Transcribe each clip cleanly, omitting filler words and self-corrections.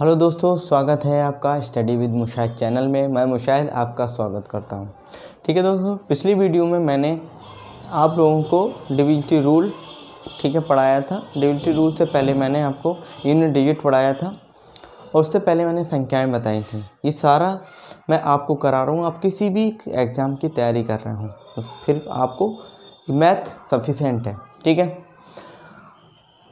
Hello दोस्तों, स्वागत है आपका स्टडी विद मुशाहिद चैनल में। मैं मुशाहिद आपका स्वागत करता हूं। ठीक है दोस्तों, पिछली वीडियो में मैंने आप लोगों को डिविजिबिलिटी रूल पढ़ाया था। डिविजिबिलिटी रूल से पहले मैंने आपको यूनिट डिजिट पढ़ाया था और उससे पहले मैंने संख्याएं बताई थी। ये सारा मैं आपको करा रहा हूँ। आप किसी भी एग्ज़ाम की तैयारी कर रहे हो तो फिर आपको मैथ सफिशेंट है। ठीक है,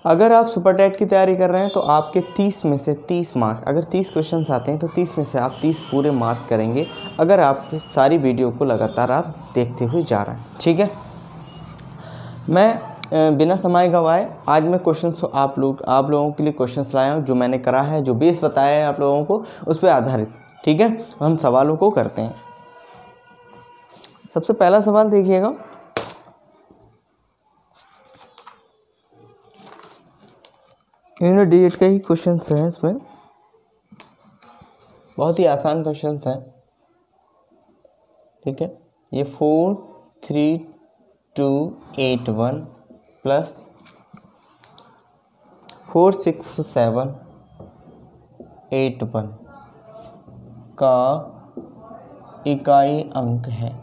अगर आप सुपर टेट की तैयारी कर रहे हैं तो आपके 30 में से 30 मार्क, अगर 30 क्वेश्चन आते हैं तो 30 में से आप 30 पूरे मार्क करेंगे अगर आप सारी वीडियो को लगातार आप देखते हुए जा रहे हैं। ठीक है, मैं बिना समय गवाए आज मैं क्वेश्चन आप लोगों के लिए क्वेश्चन लाया हूँ। जो मैंने करा है, जो बेस बताया है आप लोगों को, उस पर आधारित। ठीक है, हम सवालों को करते हैं। सबसे पहला सवाल देखिएगा। यूनिट डिजिट के ही क्वेश्चन हैं, इसमें बहुत ही आसान क्वेश्चन हैं। ठीक है, ये 4 3 2 8 1 प्लस 4 6 7 8 1 का इकाई अंक है।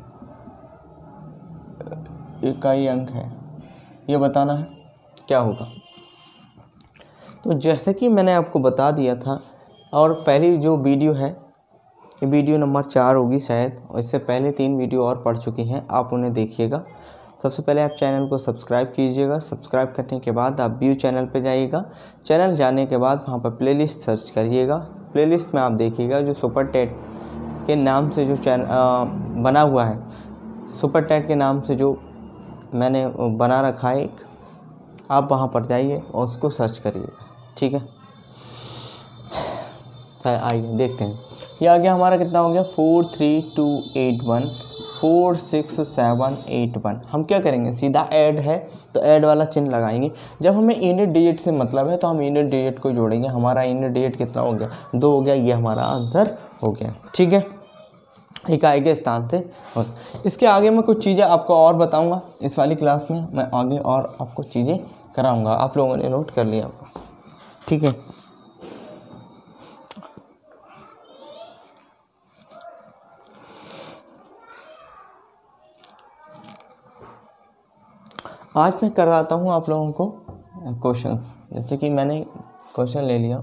इकाई अंक है, ये बताना है क्या होगा। तो जैसे कि मैंने आपको बता दिया था, और पहली जो वीडियो है ये वीडियो नंबर 4 होगी शायद, और इससे पहले 3 वीडियो और पढ़ चुकी हैं, आप उन्हें देखिएगा। सबसे पहले आप चैनल को सब्सक्राइब कीजिएगा। सब्सक्राइब करने के बाद आप व्यू चैनल पे जाइएगा। चैनल जाने के बाद वहाँ पर प्लेलिस्ट सर्च करिएगा। प्लेलिस्ट में आप देखिएगा जो सुपर टेट के नाम से जो चैनल बना हुआ है, सुपर टेट के नाम से जो मैंने बना रखा है एक, आप वहाँ पर जाइए और उसको सर्च करिएगा। ठीक है, आइए देखते हैं। ये आ गया हमारा, कितना हो गया 4 3 2 8 1 4 6 7 8 1। हम क्या करेंगे, सीधा ऐड है तो ऐड वाला चिन्ह लगाएंगे। जब हमें यूनिट डिजिट से मतलब है तो हम यूनिट डिजिट को जोड़ेंगे। हमारा यूनिट डिजिट कितना हो गया, 2 हो गया। ये हमारा आंसर हो गया। ठीक है, इकाई के स्थान से। और इसके आगे मैं कुछ चीज़ें आपको और बताऊंगा। इस वाली क्लास में मैं आगे और आपको चीज़ें कराऊंगा। आप लोगों ने नोट कर लिया। ठीक है, आज मैं कराता हूँ आप लोगों को क्वेश्चंस। जैसे कि मैंने क्वेश्चन ले लिया।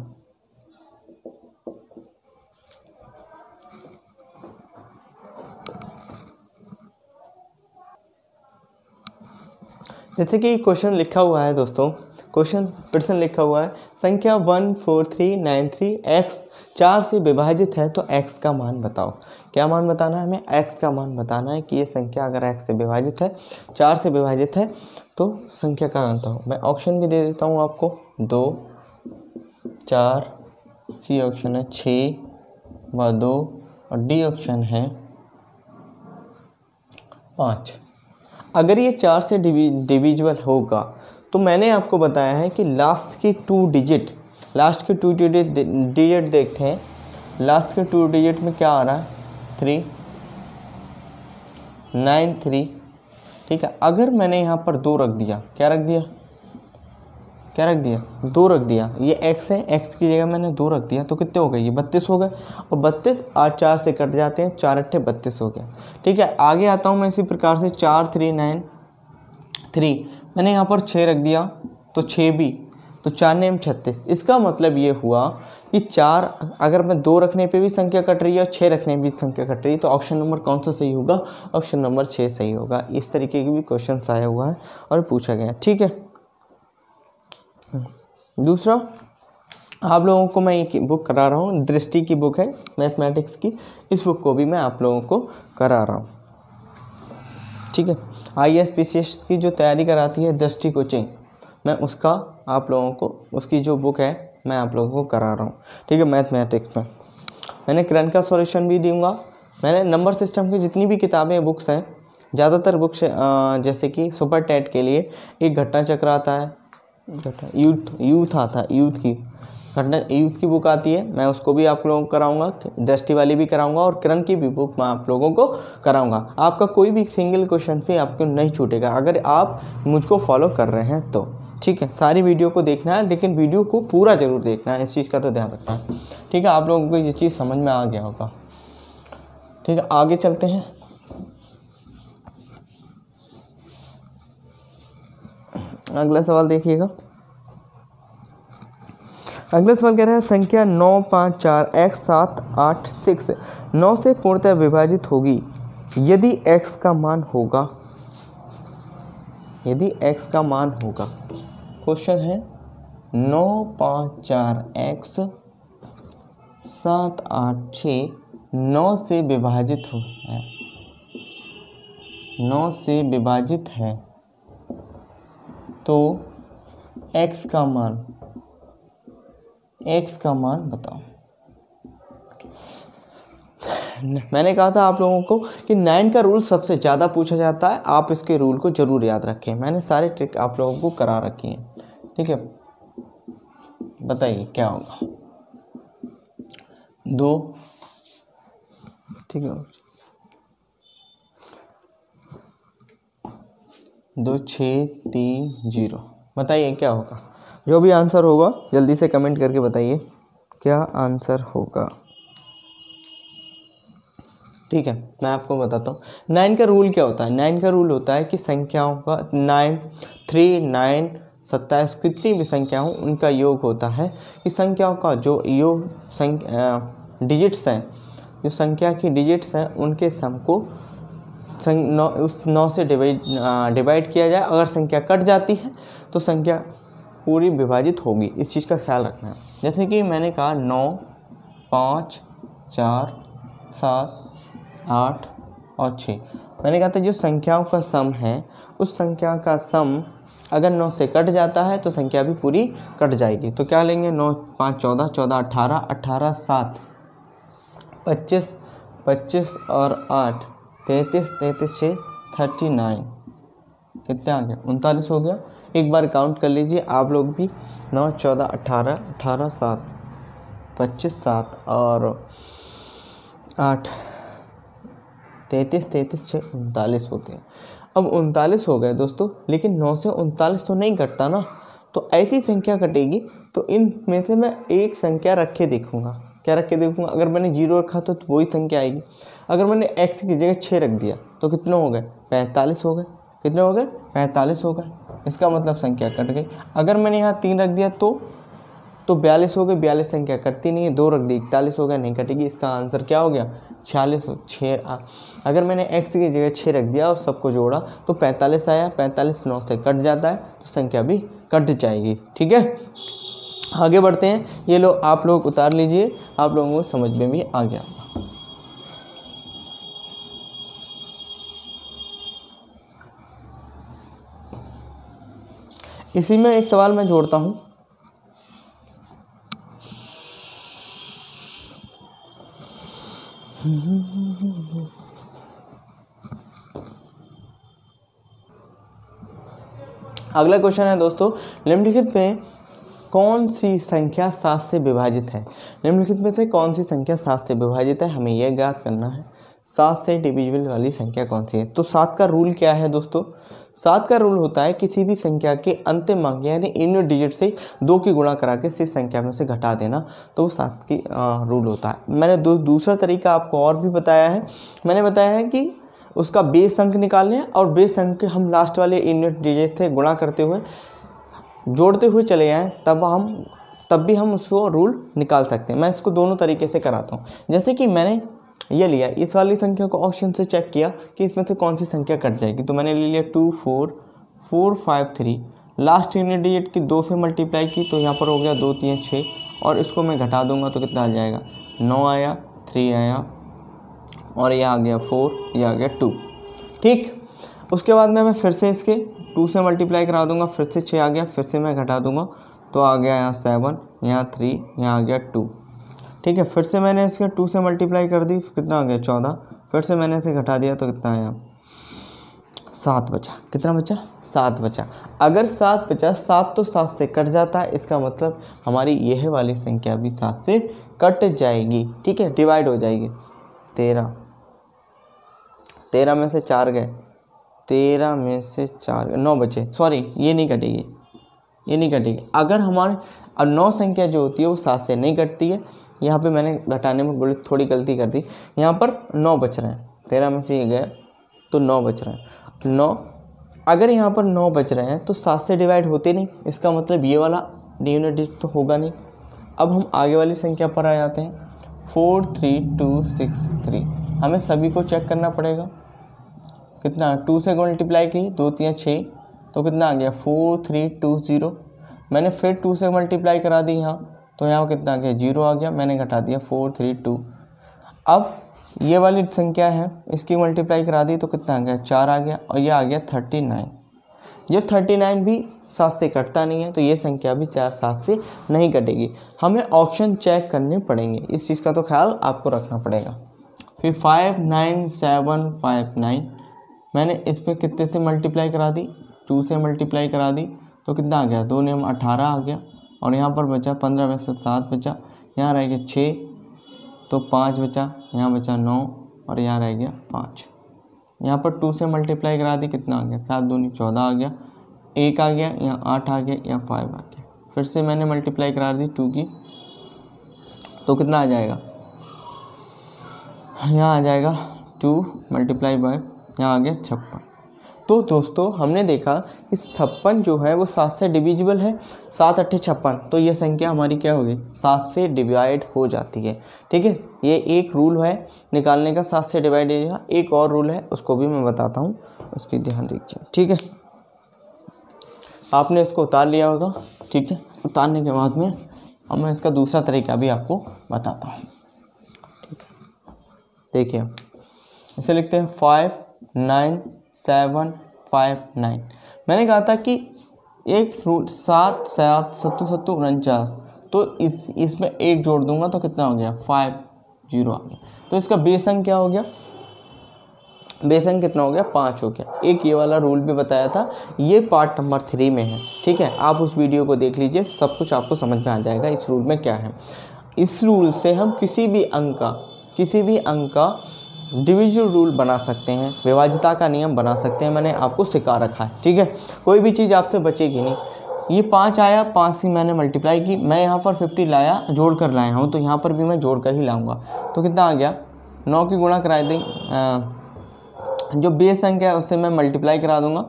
जैसे कि क्वेश्चन लिखा हुआ है दोस्तों, क्वेश्चन फिर से लिखा हुआ है, संख्या 14393 x 4 से विभाजित है तो x का मान बताओ। क्या मान बताना है हमें, x का मान बताना है कि ये संख्या अगर x से विभाजित है, 4 से विभाजित है तो संख्या का मान बताओ। मैं ऑप्शन भी दे देता हूँ आपको, 2 4, सी ऑप्शन है 6 व 2 और डी ऑप्शन है 5। अगर ये 4 से डिविजिबल होगा तो मैंने आपको बताया है कि लास्ट के 2 डिजिट देखते हैं। लास्ट के 2 डिजिट में क्या आ रहा है, 3 9 3। ठीक है, अगर मैंने यहाँ पर 2 रख दिया, क्या रख दिया 2 रख दिया। ये x है, x की जगह मैंने 2 रख दिया तो कितने हो गए, ये 32 हो गए। और 32 8 4 से कट जाते हैं, 4 8 32 हो गया। ठीक है, आगे आता हूँ मैं इसी प्रकार से। 4 3 9 3, मैंने यहाँ पर 6 रख दिया तो 6 भी, तो 4 9 36। इसका मतलब ये हुआ कि 4, अगर मैं 2 रखने पे भी संख्या कट रही है और 6 रखने पे भी संख्या कट रही है तो ऑप्शन नंबर कौन सा सही होगा, ऑप्शन नंबर 6 सही होगा। इस तरीके के भी क्वेश्चन आया हुआ है और पूछा गया। ठीक है, दूसरा आप लोगों को मैं एक बुक करा रहा हूँ, दृष्टि की बुक है मैथमेटिक्स की। इस बुक को भी मैं आप लोगों को करा रहा हूँ। ठीक है, IAS PCS की जो तैयारी कराती है दृष्टि कोचिंग, मैं उसका आप लोगों को, उसकी जो बुक है मैं आप लोगों को करा रहा हूँ। ठीक है, मैथमेटिक्स में मैंने करंट का सॉल्यूशन भी दूंगा। मैंने नंबर सिस्टम की जितनी भी किताबें बुक्स हैं, ज़्यादातर बुक्स जैसे कि सुपर टेट के लिए एक घटना चक्र आता है, यूथ आता है, यूथ की बुक आती है, मैं उसको भी आप लोगों को कराऊंगा। दृष्टि वाली भी कराऊंगा और करण की भी बुक मैं आप लोगों को कराऊंगा। आपका कोई भी सिंगल क्वेश्चन पे आपको नहीं छूटेगा अगर आप मुझको फॉलो कर रहे हैं तो। ठीक है, सारी वीडियो को देखना है, लेकिन वीडियो को पूरा जरूर देखना है, इस चीज़ का तो ध्यान रखना है। ठीक है, आप लोगों को ये चीज़ समझ में आ गया होगा। ठीक है, आगे चलते हैं। अगला सवाल देखिएगा। अगला सवाल कह रहा है संख्या 9, 5, 4, x 7, 8, 6 9 से पूर्णतः विभाजित होगी यदि x का मान होगा, यदि x का मान होगा। क्वेश्चन है 9, 5, 4 x 7, 8, 6 9 से विभाजित है, 9 से विभाजित है, तो x का मान बताओ। मैंने कहा था आप लोगों को कि 9 का रूल सबसे ज़्यादा पूछा जाता है, आप इसके रूल को ज़रूर याद रखें। मैंने सारे ट्रिक आप लोगों को करा रखी हैं। ठीक है, बताइए क्या होगा। 2, ठीक है, 2, 6, 3, 0। बताइए क्या होगा। जो भी आंसर होगा जल्दी से कमेंट करके बताइए क्या आंसर होगा। ठीक है, मैं आपको बताता हूँ 9 का रूल क्या होता है। 9 का रूल होता है कि संख्याओं का 9, 3, 9, 27 कितनी भी संख्या हो उनका योग होता है कि संख्याओं का जो योग डिजिट्स हैं, जो संख्या की डिजिट्स हैं उनके सम को उस 9 से डिवाइड किया जाए। अगर संख्या कट जाती है तो संख्या पूरी विभाजित होगी, इस चीज़ का ख्याल रखना है। जैसे कि मैंने कहा 9, 5, 4, 7, 8 और 6। मैंने कहा था जो संख्याओं का सम है उस संख्या का सम अगर 9 से कट जाता है तो संख्या भी पूरी कट जाएगी। तो क्या लेंगे, 9, 5, 14, 14, 18, 18, 7, 25, 25 और 8, 33, 33, 6, 39। कितने आ गया, 39 हो गया। एक बार काउंट कर लीजिए आप लोग भी। 9, 14, 18, 18, 7, 25, 7 और 8, 33, 33, 6, 39 होते हैं। अब 39 हो गए दोस्तों, लेकिन 9 से 39 तो नहीं कटता ना, तो ऐसी संख्या कटेगी। तो इन में से मैं एक संख्या रख के देखूंगा। क्या रख के देखूंगा, अगर मैंने 0 रखा तो वही संख्या आएगी। अगर मैंने x की जगह 6 रख दिया तो कितने हो गए, 45 हो गए। कितने हो गए, 45 हो गए। इसका मतलब संख्या कट गई। अगर मैंने यहाँ 3 रख दिया तो 42 हो गए। 42 संख्या कटती नहीं है। 2 रख दी, 41 हो गया, नहीं कटेगी। इसका आंसर क्या हो गया, 46। 6 अगर मैंने x की जगह 6 रख दिया और सबको जोड़ा तो 45 आया। 45 9 से कट जाता है तो संख्या भी कट जाएगी। ठीक है, आगे बढ़ते हैं। ये लो आप लोग उतार लीजिए, आप लोगों को समझ में भी आ गया। इसी में एक सवाल मैं जोड़ता हूं। अगला क्वेश्चन है दोस्तों, निम्नलिखित में कौन सी संख्या 7 से विभाजित है। निम्नलिखित में से कौन सी संख्या 7 से विभाजित है, हमें यह ज्ञात करना है। 7 से डिविजिबल वाली संख्या कौन सी है। तो 7 का रूल क्या है दोस्तों। 7 का रूल होता है किसी भी संख्या के अंतिम अंक यानी इन डिजिट से 2 की गुणा करा के शेष संख्या में से घटा देना, तो वो 7 की रूल होता है। मैंने दूसरा तरीका आपको और भी बताया है। मैंने बताया है कि उसका बेस अंक निकालने हैं और बेस अंक के हम लास्ट वाले यूनिट डिजिट से गुणा करते हुए जोड़ते हुए चले जाएँ, तब भी हम उसको रूल निकाल सकते हैं। मैं इसको दोनों तरीके से कराता हूँ। जैसे कि मैंने ये लिया, इस वाली संख्या को ऑप्शन से चेक किया कि इसमें से कौन सी संख्या कट जाएगी। तो मैंने ले लिया 2, 4, 4, 5, 3। लास्ट यूनिट डिजिट की 2 से मल्टीप्लाई की तो यहाँ पर हो गया 2, 3, 6 और इसको मैं घटा दूंगा तो कितना आ जाएगा, 9 आया, 3 आया और ये आ गया 4, ये आ गया 2। ठीक, उसके बाद मैं फिर से इसके 2 से मल्टीप्लाई करा दूंगा, फिर से 6 आ गया, फिर से मैं घटा दूंगा तो आ गया यहाँ 7, यहाँ 3, यहाँ आ गया 2। ठीक है, फिर से मैंने इसके 2 से मल्टीप्लाई कर दी, कितना आ गया 14। फिर से मैंने इसे घटा दिया तो कितना आया, 7 बचा। कितना बचा, 7 बचा। अगर 7 बचा, 7 तो 7 से कट जाता है, इसका मतलब हमारी यह वाली संख्या भी 7 से कट जाएगी। ठीक है, डिवाइड हो जाएगी। 13 में से 4 गए, 13 में से 4 9 बचे। सॉरी, ये नहीं कटेगी, ये नहीं कटेगी। अगर हमारे 9 संख्या जो होती है वो 7 से नहीं कटती है। यहाँ पे मैंने घटाने में बड़ी थोड़ी गलती कर दी, यहाँ पर 9 बच रहे हैं, 13 में से ये गया तो 9 बच रहे हैं। 9 अगर यहाँ पर 9 बच रहे हैं तो 7 से डिवाइड होते नहीं, इसका मतलब ये वाला यूनिट डिजिट तो होगा नहीं। अब हम आगे वाली संख्या पर आ जाते हैं, 43263। हमें सभी को चेक करना पड़ेगा, कितना 2 से मल्टीप्लाई की, 2 3 6, तो कितना आ गया 4320। मैंने फिर 2 से मल्टीप्लाई करा दी यहाँ, तो यहाँ कितना आ गया 0 आ गया, मैंने घटा दिया 432। अब ये वाली संख्या है, इसकी मल्टीप्लाई करा दी तो कितना आ गया 4 आ गया, और ये आ गया 39। ये 39 भी 7 से कटता नहीं है, तो ये संख्या भी 7 से नहीं कटेगी। हमें ऑप्शन चेक करने पड़ेंगे, इस चीज़ का तो ख्याल आपको रखना पड़ेगा। फिर 59759, मैंने इस पर कितने से मल्टीप्लाई करा दी, 2 से मल्टीप्लाई करा दी तो कितना आ गया 2 9 18 आ गया, और यहाँ पर बचा 15 में से 7 बचा, यहाँ रह गया 6 तो 5 बचा, यहाँ बचा 9 और यहाँ रह गया 5। यहाँ पर 2 से मल्टीप्लाई करा दी, कितना आ गया 7 दूनी 14 आ गया, 1 आ गया, यहाँ 8 आ गया, यहाँ 5 आ गया। फिर से मैंने मल्टीप्लाई करा दी 2 की, तो कितना आ जाएगा, यहाँ आ जाएगा 2 मल्टीप्लाई बाय, यहाँ आ गया 56। तो दोस्तों हमने देखा कि 56 जो है वो 7 से डिविजिबल है, 7 8 56, तो ये संख्या हमारी क्या होगी 7 से डिवाइड हो जाती है। ठीक है, ये एक रूल है निकालने का, 7 से डिवाइड होगा। एक और रूल है उसको भी मैं बताता हूँ, उसकी ध्यान दीजिए। ठीक है, आपने इसको उतार लिया होगा। ठीक है, उतारने के बाद में अब मैं इसका दूसरा तरीका भी आपको बताता हूँ। ठीक है, देखिए इसे लिखते हैं 59759। मैंने कहा था कि एक रूट 7 7 7 7 49, तो इसमें एक जोड़ दूंगा तो कितना हो गया 50 आ गया। तो इसका बेस अंक क्या हो गया, बेस अंक कितना हो गया 5 हो गया। एक ये वाला रूल भी बताया था, ये पार्ट नंबर 3 में है। ठीक है, आप उस वीडियो को देख लीजिए, सब कुछ आपको समझ में आ जाएगा इस रूल में क्या है। इस रूल से हम किसी भी अंक का डिविजन रूल बना सकते हैं, विभाज्यता का नियम बना सकते हैं, मैंने आपको सिखा रखा है। ठीक है, कोई भी चीज़ आपसे बचेगी नहीं। ये 5 आया, 5 से मैंने मल्टीप्लाई की, मैं यहाँ पर 50 लाया, जोड़ कर लाया हूँ, तो यहाँ पर भी मैं जोड़ कर ही लाऊंगा। तो कितना आ गया 9 की गुणा करा दी, जो बेस अंक है उससे मैं मल्टीप्लाई करा दूंगा,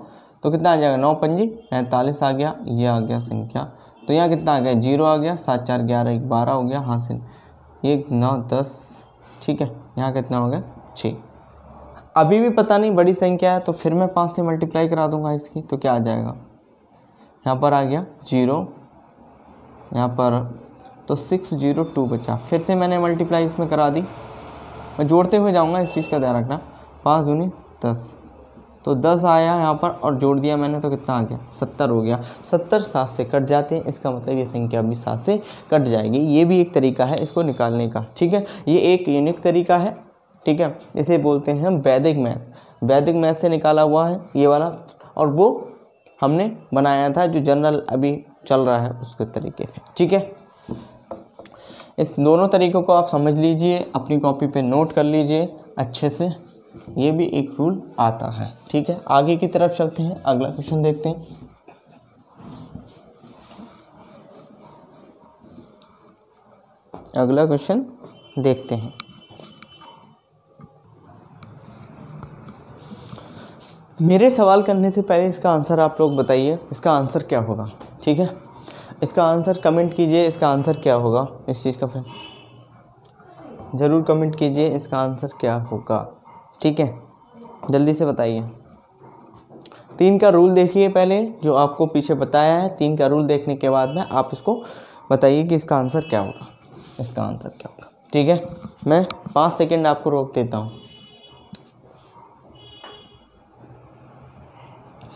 तो कितना आ जाएगा 9 पंजी 45 आ गया, ये आ गया संख्या। तो यहाँ कितना आ गया 0 आ गया, 7 4 11 1 12 हो गया, हासिल 1 9 10। ठीक है, यहाँ कितना हो गया 6। अभी भी पता नहीं बड़ी संख्या है, तो फिर मैं 5 से मल्टीप्लाई करा दूंगा इसकी, तो क्या आ जाएगा, यहाँ पर आ गया 0, यहाँ पर तो 602 बचा। फिर से मैंने मल्टीप्लाई इसमें करा दी, मैं जोड़ते हुए जाऊंगा, इस चीज़ का ध्यान रखना। 5 दूनी 10, तो 10 आया यहाँ पर और जोड़ दिया मैंने, तो कितना आ गया 70 हो गया। 70 7 से कट जाते हैं, इसका मतलब ये संख्या भी 7 से कट जाएगी। ये भी एक तरीका है इसको निकालने का। ठीक है, ये एक यूनिक तरीका है। ठीक है, इसे बोलते हैं हम वैदिक मैथ। वैदिक मैथ से निकाला हुआ है ये वाला, और वो हमने बनाया था जो जनरल अभी चल रहा है उसके तरीके से। ठीक है, इस दोनों तरीकों को आप समझ लीजिए, अपनी कॉपी पे नोट कर लीजिए अच्छे से, ये भी एक रूल आता है। ठीक है, आगे की तरफ चलते हैं, अगला क्वेश्चन देखते हैं। अगला क्वेश्चन देखते हैं। मेरे सवाल करने से पहले इसका आंसर आप लोग बताइए, इसका आंसर क्या होगा। ठीक है, इसका आंसर कमेंट कीजिए, इसका आंसर क्या होगा इस चीज़ का, फिर ज़रूर कमेंट कीजिए इसका आंसर क्या होगा। ठीक है, जल्दी से बताइए। 3 का रूल देखिए पहले, जो आपको पीछे बताया है। 3 का रूल देखने के बाद में आप इसको बताइए कि इसका आंसर क्या होगा, इसका आंसर क्या होगा। ठीक है, मैं 5 सेकेंड आपको रोक देता हूँ।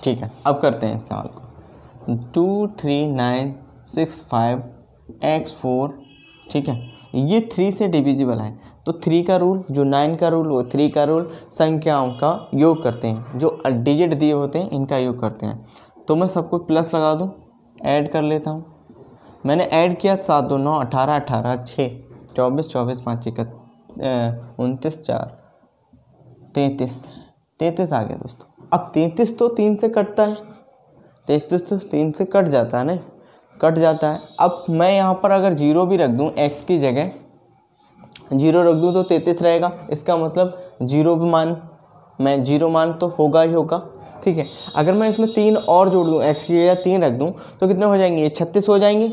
ठीक है, अब करते हैं इस सवाल को। 23965x4। ठीक है, ये 3 से डिविजिबल है, तो 3 का रूल, जो 9 का रूल वो 3 का रूल, संख्याओं का योग करते हैं, जो डिजिट दिए होते हैं इनका योग करते हैं। तो मैं सबको प्लस लगा दूं, ऐड कर लेता हूं। मैंने ऐड किया 7 2 9 18 18 6 24 24 5 29 4 33 आ गया दोस्तों। अब 33 तो 3 से कटता है, 33 तो 3 से कट जाता है ना, कट जाता है। अब मैं यहाँ पर अगर 0 भी रख दूँ, x की जगह 0 रख दूँ तो 33 रहेगा। इसका मतलब 0 भी मान, मैं 0 मान तो होगा ही होगा, ठीक है। अगर मैं इसमें 3 और जोड़ दूँ, x की जगह 3 रख दूँ तो कितने हो जाएंगे, ये 36 हो जाएंगे,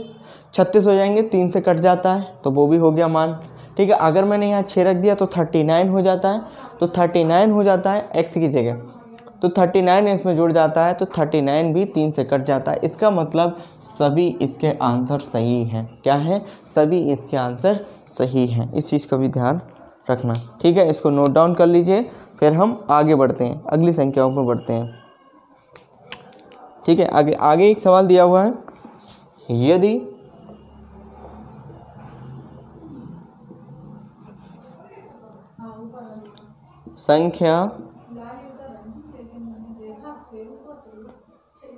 36 हो जाएंगे। 3 से कट जाता है तो वो भी हो गया मान, ठीक है। अगर मैंने यहाँ 6 रख दिया तो 39 हो जाता है, तो 39 हो जाता है x की जगह, तो 39 इसमें जुड़ जाता है, तो 39 भी 3 से कट जाता है। इसका मतलब सभी इसके आंसर सही हैं। क्या है, सभी इसके आंसर सही हैं। इस चीज़ का भी ध्यान रखना, ठीक है। इसको नोट डाउन कर लीजिए, फिर हम आगे बढ़ते हैं, अगली संख्याओं में बढ़ते हैं, ठीक है। आगे एक सवाल दिया हुआ है, यदि संख्या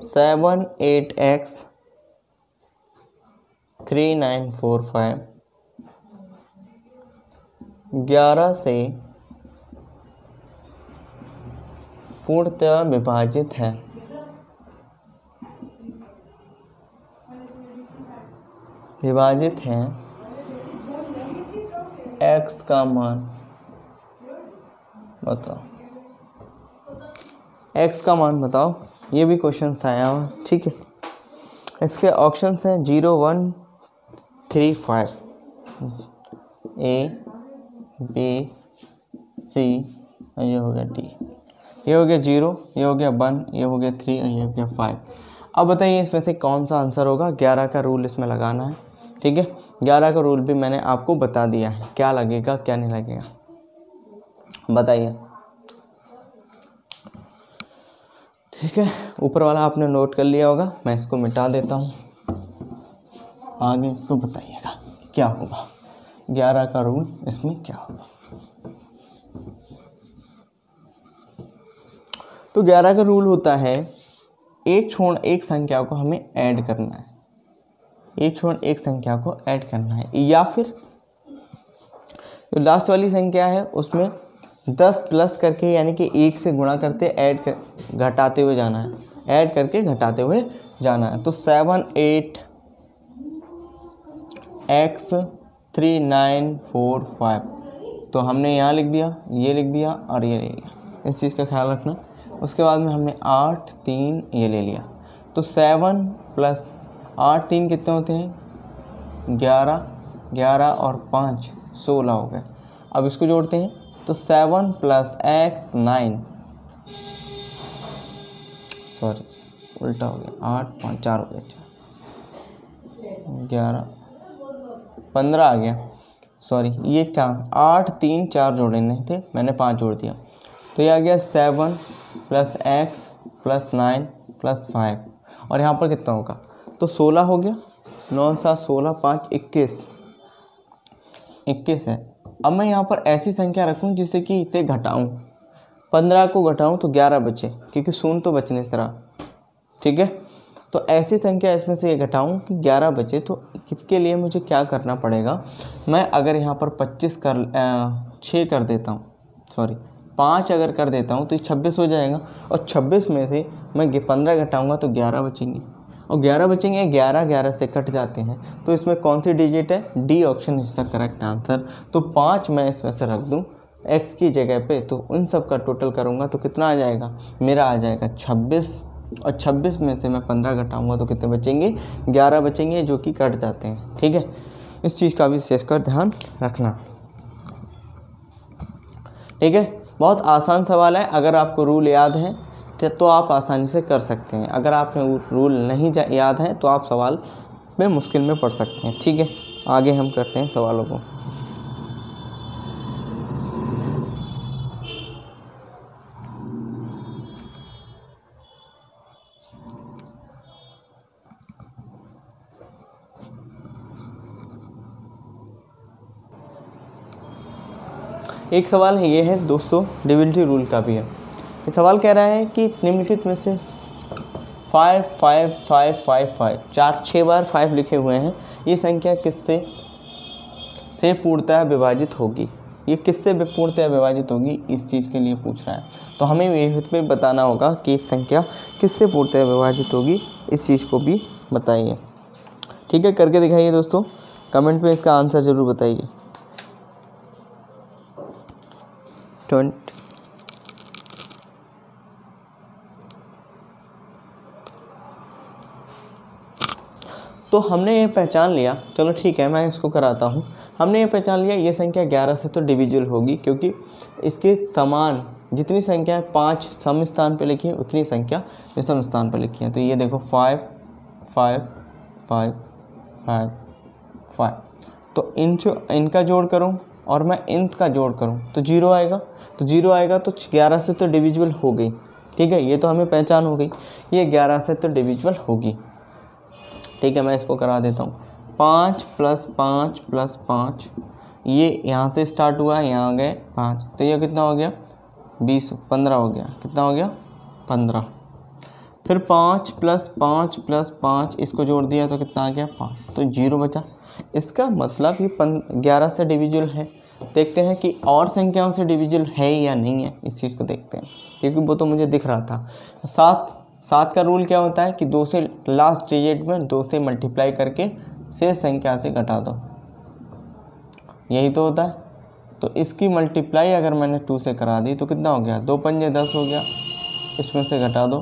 78x 3945 11 से पूर्णतः विभाजित है, x का मान बताओ, x का मान बताओ। ये भी क्वेश्चन आया हुआ, ठीक है। इसके ऑप्शंस हैं 0 1 3 5, A B C, ये हो गया D, ये हो गया 0, ये हो गया 1, ये हो गया 3 और ये हो गया 5। अब बताइए इसमें से कौन सा आंसर होगा। 11 का रूल इसमें लगाना है, ठीक है। 11 का रूल भी मैंने आपको बता दिया है, क्या लगेगा क्या नहीं लगेगा, बताइए, ठीक है। ऊपर वाला आपने नोट कर लिया होगा, मैं इसको मिटा देता हूँ, आगे इसको बताइएगा क्या होगा। 11 का रूल इसमें क्या होगा। तो 11 का रूल होता है एक छोड़ एक संख्या को हमें ऐड करना है, एक छोड़ एक संख्या को ऐड करना है, या फिर जो लास्ट वाली संख्या है उसमें 10 प्लस करके, यानी कि 1 से गुणा करते ऐड कर घटाते हुए जाना है, ऐड करके घटाते हुए जाना है। तो 7 8 x 3945, तो हमने यहाँ लिख दिया, ये लिख दिया और ये ले लिया, इस चीज़ का ख्याल रखना। उसके बाद में हमने 8 3 ये ले लिया, तो 7 प्लस 8 3 कितने होते हैं 11, 11 और 5 16 हो गए। अब इसको जोड़ते हैं तो 7 प्लस x 9, सॉरी उल्टा हो गया, 8 5 4 हो गया, 11 15 आ गया, सॉरी ये था 8 3 4 जोड़े नहीं थे, मैंने 5 जोड़ दिया, तो ये आ गया 7 प्लस x प्लस 9 प्लस 5, और यहाँ पर कितना होगा, तो 16 हो गया, 9 7 16 5 21 है। अब मैं यहाँ पर ऐसी संख्या रखूँ जिससे कि इसे घटाऊँ, 15 को घटाऊँ तो 11 बचे, क्योंकि शून्य तो बचने इस तरह, ठीक है। तो ऐसी संख्या इसमें से ये घटाऊँ कि 11 बचे, तो इसके लिए मुझे क्या करना पड़ेगा, मैं अगर यहाँ पर 6 कर देता हूँ, सॉरी 5 अगर कर देता हूँ तो 26 हो जाएगा, और 26 में से मैं 15 घटाऊँगा तो 11 बचेंगे, और 11 बचेंगे, 11 11 से कट जाते हैं, तो इसमें कौन सी डिजिट है, डी ऑप्शन इसका करेक्ट आंसर। तो 5 मैं इसमें से रख दूं x की जगह पे, तो उन सब का टोटल करूंगा तो कितना आ जाएगा, मेरा आ जाएगा 26, और 26 में से मैं 15 घटाऊंगा तो कितने बचेंगे, 11 बचेंगे, जो कि कट जाते हैं, ठीक है। इस चीज़ का भी विशेष कर ध्यान रखना, ठीक है। बहुत आसान सवाल है, अगर आपको रूल याद है तो आप आसानी से कर सकते हैं, अगर आपने रूल नहीं याद है तो आप सवाल में मुश्किल में पड़ सकते हैं, ठीक है। आगे हम करते हैं सवालों को। एक सवाल है, ये है दोस्तों डिविनिटी रूल का भी है। ये सवाल कह रहा है कि निम्नलिखित में से 5 5 5 5 5 6 बार 5 लिखे हुए हैं, ये संख्या किससे से पूर्णतः विभाजित होगी, ये किससे पूर्णतः विभाजित होगी, इस चीज़ के लिए पूछ रहा है। तो हमें ये पे बताना होगा कि संख्या किससे पूर्णतः विभाजित होगी, इस चीज़ को भी बताइए। ठीक है, करके दिखाइए दोस्तों, कमेंट में इसका आंसर ज़रूर बताइए। 20 तो हमने ये पहचान लिया, चलो ठीक है मैं इसको कराता हूँ। हमने ये पहचान लिया ये संख्या 11 से तो डिविजिबल होगी, क्योंकि इसके समान जितनी संख्या 5 सम स्थान पे लिखी है उतनी संख्या विषम स्थान पे लिखी है। तो ये देखो 5 5 5 5 5, तो इनका जोड़ करूँ और मैं इनका जोड़ करूँ तो 0 आएगा। तो 0 आएगा तो 11 से तो डिविजिबल हो गई। ठीक है, ये तो हमें पहचान हो गई, ये 11 से तो डिविजिबल होगी। ठीक है, मैं इसको करा देता हूँ। 5 + 5 + 5, ये यहाँ से स्टार्ट हुआ, यहाँ आ गए 5, तो ये कितना हो गया 20, 15 हो गया। कितना हो गया 15। फिर 5 + 5 + 5, इसको जोड़ दिया तो कितना आ गया 5, तो 0 बचा। इसका मतलब ये 11 से डिविजिबल है। देखते हैं कि और संख्याओं से डिविजिबल है या नहीं है, इस चीज़ को देखते हैं, क्योंकि वो तो मुझे दिख रहा था। 7 का रूल क्या होता है कि 2 से लास्ट डिजिट में 2 से मल्टीप्लाई करके शेष संख्या से घटा दो, यही तो होता है। तो इसकी मल्टीप्लाई अगर मैंने 2 से करा दी तो कितना हो गया, 2 पंजे 10 हो गया। इसमें से घटा दो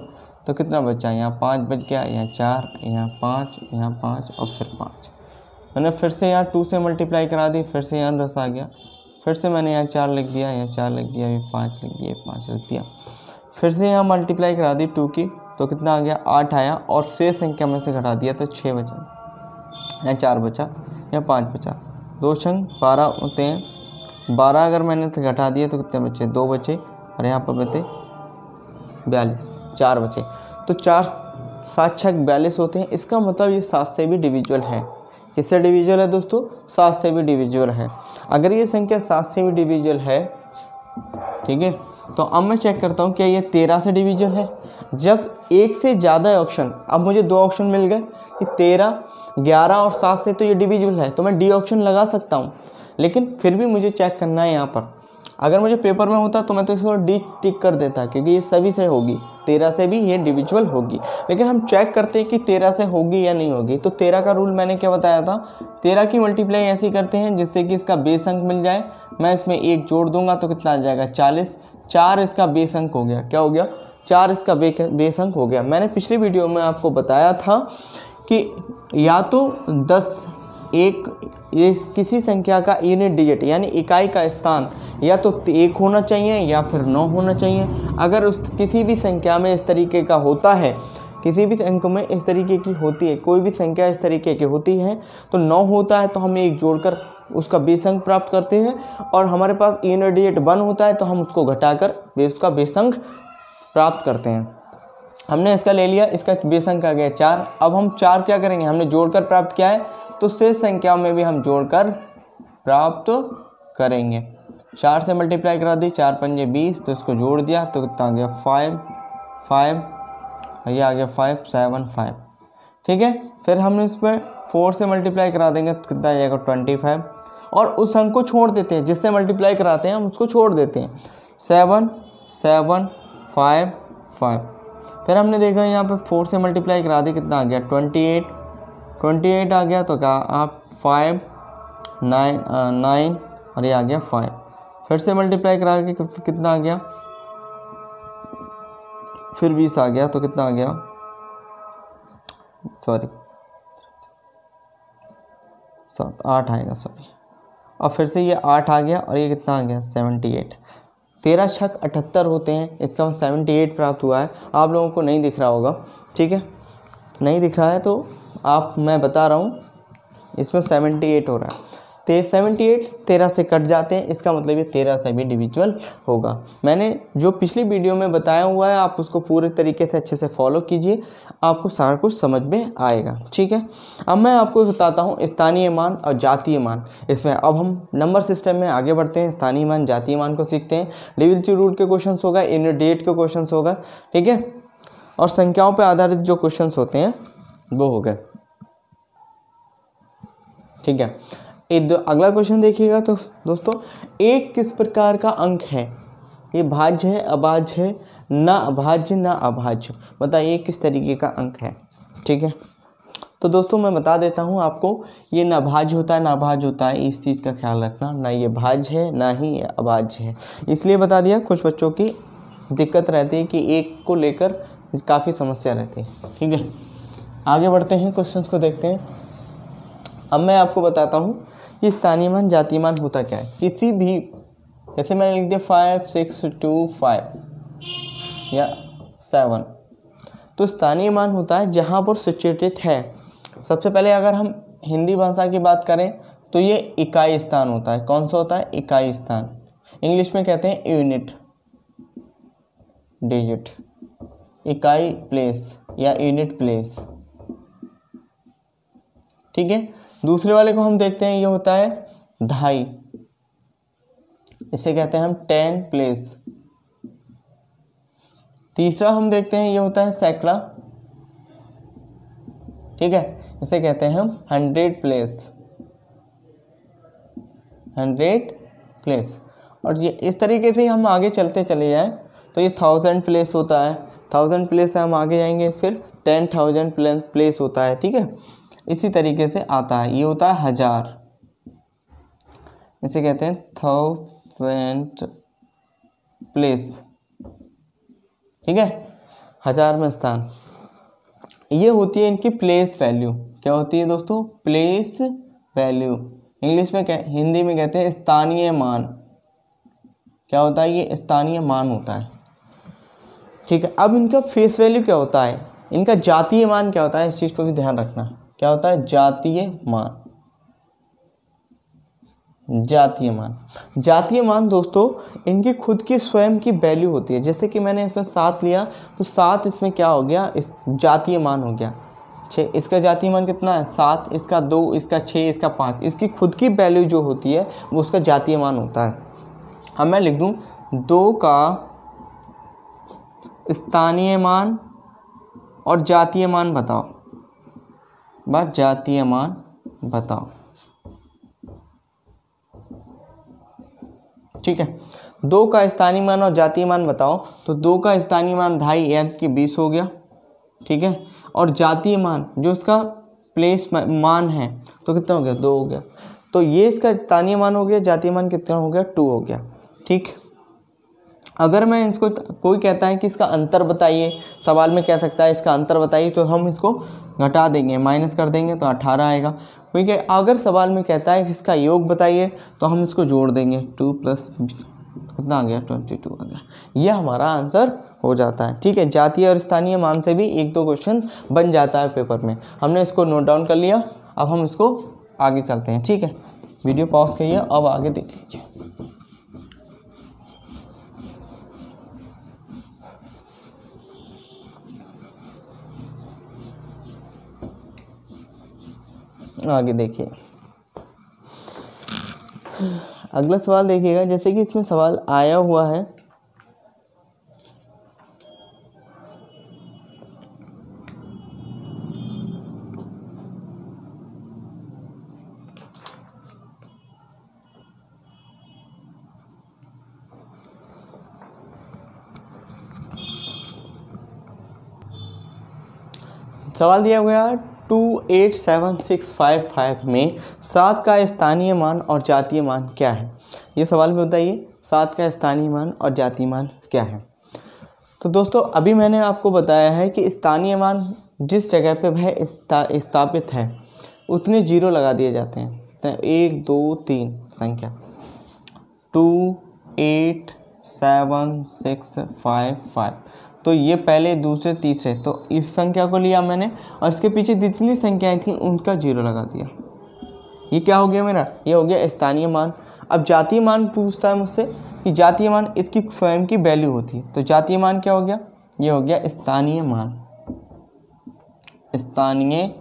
तो कितना बचा, यहाँ 5 बच गया, यहाँ 4, यहाँ 5, यहाँ 5 और फिर 5। मैंने फिर से यहाँ 2 से मल्टीप्लाई करा दी, फिर से यहाँ 10 आ गया। फिर से मैंने यहाँ 4 लिख दिया, यहाँ 4 लिख दिया, ये 5 लिख दिया, 5 लिख दिया। फिर से यहाँ मल्टीप्लाई करा दी 2 की, तो कितना आ गया 8 आया, और शेष संख्या में से घटा दिया तो 6 बचा। यहाँ 4 बचा, यहाँ 5 बचा। 2 छंग 12 होते हैं, 12 अगर मैंने तो घटा दिए तो कितने बचे, 2 बचे, और यहाँ पर बचे 42, 4 बचे। तो 4 7 छंग 42 होते हैं। इसका मतलब ये 7 से भी डिविजिबल है। किससे डिविजिबल है दोस्तों, 7 से भी डिविजिबल है। अगर ये संख्या 7 से भी डिविजिबल है, ठीक है, तो अब मैं चेक करता हूँ क्या ये 13 से डिविजिबल है। जब एक से ज़्यादा ऑप्शन, अब मुझे 2 ऑप्शन मिल गए कि 13, 11 और 7 से तो ये डिविजिबल है, तो मैं डी ऑप्शन लगा सकता हूँ। लेकिन फिर भी मुझे चेक करना है यहाँ पर। अगर मुझे पेपर में होता तो मैं तो इसको डी टिक कर देता, क्योंकि ये सभी से होगी, 13 से भी ये डिविजिबल होगी। लेकिन हम चेक करते हैं कि 13 से होगी या नहीं होगी। तो 13 का रूल मैंने क्या बताया था, 13 की मल्टीप्लाई ऐसी करते हैं जिससे कि इसका बेस अंक मिल जाए। मैं इसमें 1 जोड़ दूंगा तो कितना आ जाएगा 40। 4 इसका बेस अंक हो गया। क्या हो गया, 4 इसका बेस अंक हो गया। मैंने पिछले वीडियो में आपको बताया था कि या तो 10 ये किसी संख्या का यूनिट डिजिट यानी इकाई का स्थान या तो 1 होना चाहिए या फिर 9 होना चाहिए। अगर उस किसी भी संख्या में इस तरीके का होता है, किसी भी अंक में इस तरीके की होती है, कोई भी संख्या इस तरीके की होती है तो 9 होता है, तो हम 1 जोड़कर उसका बेस अंक प्राप्त करते हैं। और हमारे पास यूनिट डिजिट 1 होता है तो हम उसको घटाकर उसका बेस अंक प्राप्त करते हैं। हमने इसका ले लिया, इसका बेस अंक आ गया 4। अब हम 4 क्या करेंगे, हमने जोड़कर प्राप्त किया है तो शेष संख्या में भी हम जोड़कर प्राप्त करेंगे। 4 से मल्टीप्लाई करा दी, 4 पंजे 20, तो इसको जोड़ दिया तो कितना आ गया 5 5, ये आ गया 5 7 5। ठीक है, फिर हम इसमें 4 से मल्टीप्लाई करा देंगे तो कितना आ जाएगा 25। और उस अंक को छोड़ देते हैं, जिससे मल्टीप्लाई कराते हैं हम उसको छोड़ देते हैं। 7 7 5 5। फिर हमने देखा यहाँ पे 4 से मल्टीप्लाई करा दी, कितना आ गया 28 आ गया। तो क्या आप 5 9 9 और ये आ गया 5। फिर से मल्टीप्लाई करा के कितना आ गया, फिर 20 आ गया, तो कितना आ गया, सॉरी 8 आएगा, सॉरी। और फिर से ये 8 आ गया और ये कितना आ गया 78। 13 छक 78 होते हैं, इसका 78 प्राप्त हुआ है। आप लोगों को नहीं दिख रहा होगा, ठीक है, नहीं दिख रहा है तो मैं बता रहा हूँ, इसमें 78 हो रहा है। 78 13 से कट जाते हैं, इसका मतलब ये 13 से भी डिविजिबल होगा। मैंने जो पिछली वीडियो में बताया हुआ है आप उसको पूरे तरीके से अच्छे से फॉलो कीजिए, आपको सारा कुछ समझ में आएगा। ठीक है, अब मैं आपको बताता हूँ स्थानीय मान और जातीय मान। इसमें अब हम नंबर सिस्टम में आगे बढ़ते हैं, स्थानीय मान जातीय मान को सीखते हैं। डिविजिबिलिटी रूल के क्वेश्चन होगा, यूनिट डिजिट के क्वेश्चन होगा, ठीक है, और संख्याओं पर आधारित जो क्वेश्चन होते हैं वो हो गए। ठीक है, अगला क्वेश्चन देखिएगा तो दोस्तों, एक किस प्रकार का अंक है? ये भाज्य है, अभाज्य है, ना अभाज्य ना अभाज्य, बताइए किस तरीके का अंक है। ठीक है, तो दोस्तों मैं बता देता हूँ आपको, ये ना भाज्य होता है ना अभाज्य होता है, इस चीज़ का ख्याल रखना, ना ये भाज्य है ना ही अभाज्य है, इसलिए बता दिया। कुछ बच्चों की दिक्कत रहती है कि एक को लेकर काफ़ी समस्या रहती है। ठीक है, आगे बढ़ते हैं, क्वेश्चंस को देखते हैं। अब मैं आपको बताता हूँ कि स्थानीय मान जातीय मान होता क्या है। किसी भी, जैसे मैंने लिख दिया 5 6 2 5 या 7, तो स्थानीय मान होता है जहाँ पर सिचुएटेड है। सबसे पहले अगर हम हिंदी भाषा की बात करें तो ये इकाई स्थान होता है। कौन सा होता है? इकाई स्थान। इंग्लिश में कहते हैं यूनिट डिजिट, इकाई प्लेस या यूनिट प्लेस। ठीक है, दूसरे वाले को हम देखते हैं, ये होता है दहाई, इसे कहते हैं हम 10 प्लेस। तीसरा हम देखते हैं, ये होता है सैकड़ा। ठीक है, इसे कहते हैं हम 100 प्लेस, 100 प्लेस। और ये इस तरीके से हम आगे चलते चले जाएं तो ये 1000 प्लेस होता है। 1000 प्लेस से हम आगे जाएंगे, फिर 10,000 प्लेस होता है। ठीक है, इसी तरीके से आता है। ये होता है 1000, इसे कहते हैं 1000 प्लेस। ठीक है, 1000 में स्थान। ये होती है इनकी प्लेस वैल्यू। क्या होती है दोस्तों? Place value. इंग्लिश में हिंदी में कहते हैं स्थानीय मान। क्या होता है? ये स्थानीय मान होता है। ठीक है, अब इनका फेस वैल्यू क्या होता है? इनका जातीय मान क्या होता है? इस चीज़ को भी ध्यान रखना। क्या होता है? जातीय मान। जातीय मान, जातीय मान दोस्तों इनकी खुद की स्वयं की वैल्यू होती है। जैसे कि मैंने इसमें 7 लिया तो 7 इसमें क्या हो गया? इस जातीय मान हो गया। 6, इसका जातीय मान कितना है? 7, इसका 2, इसका 6, इसका 5। इसकी खुद की वैल्यू जो होती है वो उसका जातीय मान होता है। अब मैं लिख दूं 2 का स्थानीय मान और जातीय मान बताओ। बस जातीय मान बताओ। ठीक है, 2 का स्थानीय मान और जातीय मान बताओ। तो 2 का स्थानीय मान 2.5 यानी कि 20 हो गया। ठीक है, और जातीय मान जो इसका प्लेस मान है तो कितना हो गया? 2 हो गया। तो ये इसका स्थानीय मान हो गया, जातीय मान कितना हो गया? 2 हो गया। ठीक, अगर मैं इसको, कोई कहता है कि इसका अंतर बताइए, सवाल में कह सकता है इसका अंतर बताइए, तो हम इसको घटा देंगे, माइनस कर देंगे तो 18 आएगा। ठीक है, अगर सवाल में कहता है कि इसका योग बताइए तो हम इसको जोड़ देंगे, 2 प्लस कितना आ गया? 22 आ गया। ये हमारा आंसर हो जाता है। ठीक है, जातीय और स्थानीय मान से भी 1-2 क्वेश्चन बन जाता है पेपर में। हमने इसको नोट डाउन कर लिया, अब हम इसको आगे चलते हैं। ठीक है, वीडियो पॉज करिए, अब आगे देख लीजिए। आगे देखिए, अगला सवाल देखिएगा। जैसे कि इसमें सवाल आया हुआ है, सवाल दिया हुआ है 287655 में 7 का स्थानीय मान और जातीय मान क्या है? ये सवाल में बताइए 7 का स्थानीय मान और जातीय मान क्या है। तो दोस्तों अभी मैंने आपको बताया है कि स्थानीय मान जिस जगह पे वह स्थापित है उतने 0 लगा दिए जाते हैं। तो 1 2 3 संख्या 2 8 7 6 5 5, तो ये पहले, दूसरे, तीसरे, तो इस संख्या को लिया मैंने और इसके पीछे जितनी संख्याएं थी उनका 0 लगा दिया। ये क्या हो गया मेरा? ये हो गया स्थानीय मान। अब जातीय मान पूछता है मुझसे कि जातीय मान इसकी स्वयं की वैल्यू होती है, तो जातीय मान क्या हो गया? ये हो गया स्थानीय मान। स्थानीय,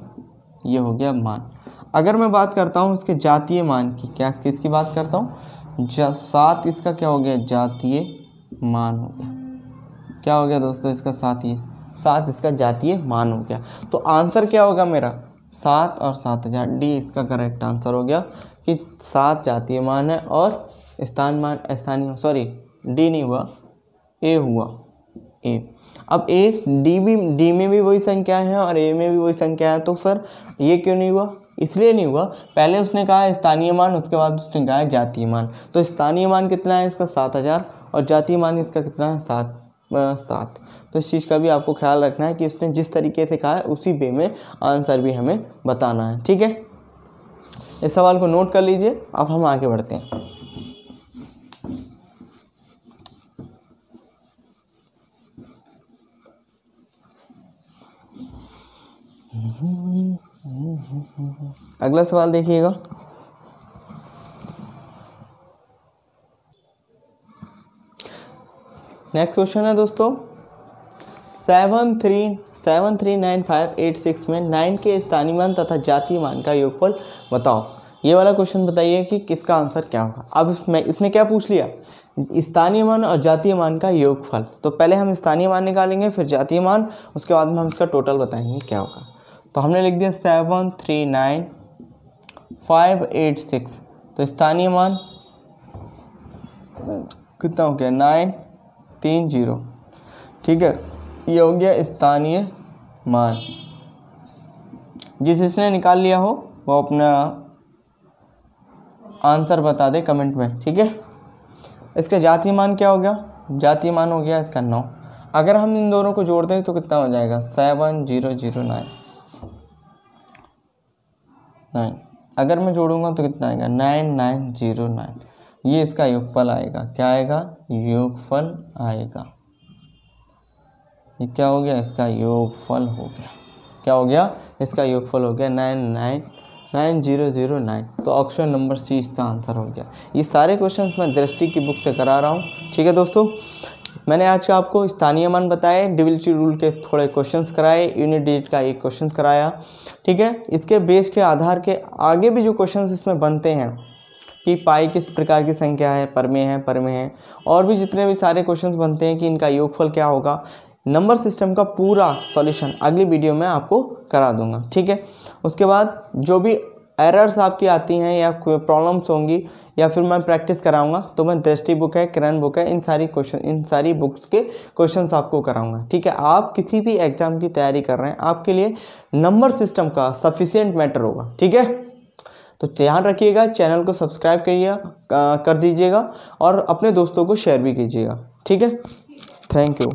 ये हो गया मान। अगर मैं बात करता हूँ इसके जातीय मान की, क्या किसकी बात करता हूँ? 7 इसका क्या हो गया? जातीय मान हो गया। क्या हो गया दोस्तों? इसका 7 इसका जातीय मान हो गया। तो आंसर क्या होगा मेरा? 7 और 7000, डी इसका करेक्ट आंसर हो गया। कि 7 जातीय मान है और स्थानीय डी नहीं हुआ, ए हुआ, ए। अब डी में भी वही संख्या है और ए में भी वही संख्या है, तो सर ये क्यों नहीं हुआ? इसलिए नहीं हुआ, पहले उसने कहा स्थानीय मान, उसके बाद उसने कहा जातीय मान। तो स्थानीय मान कितना है इसका 7000 और जातीय मान इसका कितना है 7। तो इस चीज़ का भी आपको ख्याल रखना है कि उसने जिस तरीके से कहा है उसी वे में आंसर भी हमें बताना है। ठीक है, इस सवाल को नोट कर लीजिए। अब हम आगे बढ़ते हैं। अगला सवाल देखिएगा। नेक्स्ट क्वेश्चन है दोस्तों 739586 में 9 के स्थानीय मान तथा जातीय मान का योगफल बताओ। ये वाला क्वेश्चन बताइए कि किसका आंसर क्या होगा। अब इसने क्या पूछ लिया? स्थानीय मान और जातीय मान का योगफल। तो पहले हम स्थानीय मान निकालेंगे, फिर जातीय मान, उसके बाद में हम इसका टोटल बताएंगे क्या होगा। तो हमने लिख दिया 739586। तो स्थानीय मान कितना हो गया 930। ठीक है, ये हो गया स्थानीय मान। जिसने निकाल लिया हो वो अपना आंसर बता दे कमेंट में। ठीक है, इसका जातीय मान क्या हो गया? जातीय मान हो गया इसका 9। अगर हम इन दोनों को जोड़ दें तो कितना हो जाएगा 7009। अगर मैं जोड़ूंगा तो कितना आएगा 9909। ये इसका योगफल आएगा। क्या आएगा? योगफल आएगा। ये क्या हो गया? इसका योगफल हो गया। क्या हो गया? इसका योगफल हो गया 999009। तो ऑप्शन नंबर सी इसका आंसर हो गया। ये सारे क्वेश्चंस मैं दृष्टि की बुक से करा रहा हूँ। ठीक है दोस्तों, मैंने आज आपको स्थानीय मान बताए, डिविलिटी रूल के थोड़े क्वेश्चंस कराए, यूनिट डिजिट का एक क्वेश्चन कराया। ठीक है, इसके बेस के आधार के आगे भी जो क्वेश्चंस इसमें बनते हैं कि पाई किस प्रकार की संख्या है, परमेय है, और भी जितने भी सारे क्वेश्चंस बनते हैं कि इनका योगफल क्या होगा, नंबर सिस्टम का पूरा सॉल्यूशन अगली वीडियो में आपको करा दूंगा। ठीक है, उसके बाद जो भी एरर्स आपकी आती हैं या कोई प्रॉब्लम्स होंगी या फिर मैं प्रैक्टिस कराऊंगा तो मैं दृष्टि बुक है, किरण बुक है, इन सारी बुक्स के क्वेश्चंस आपको कराऊंगा। ठीक है, आप किसी भी एग्जाम की तैयारी कर रहे हैं, आपके लिए नंबर सिस्टम का सफिशिएंट मैटर होगा। ठीक है, तो ध्यान रखिएगा, चैनल को सब्सक्राइब कर दीजिएगा और अपने दोस्तों को शेयर भी कीजिएगा। ठीक है, थैंक यू।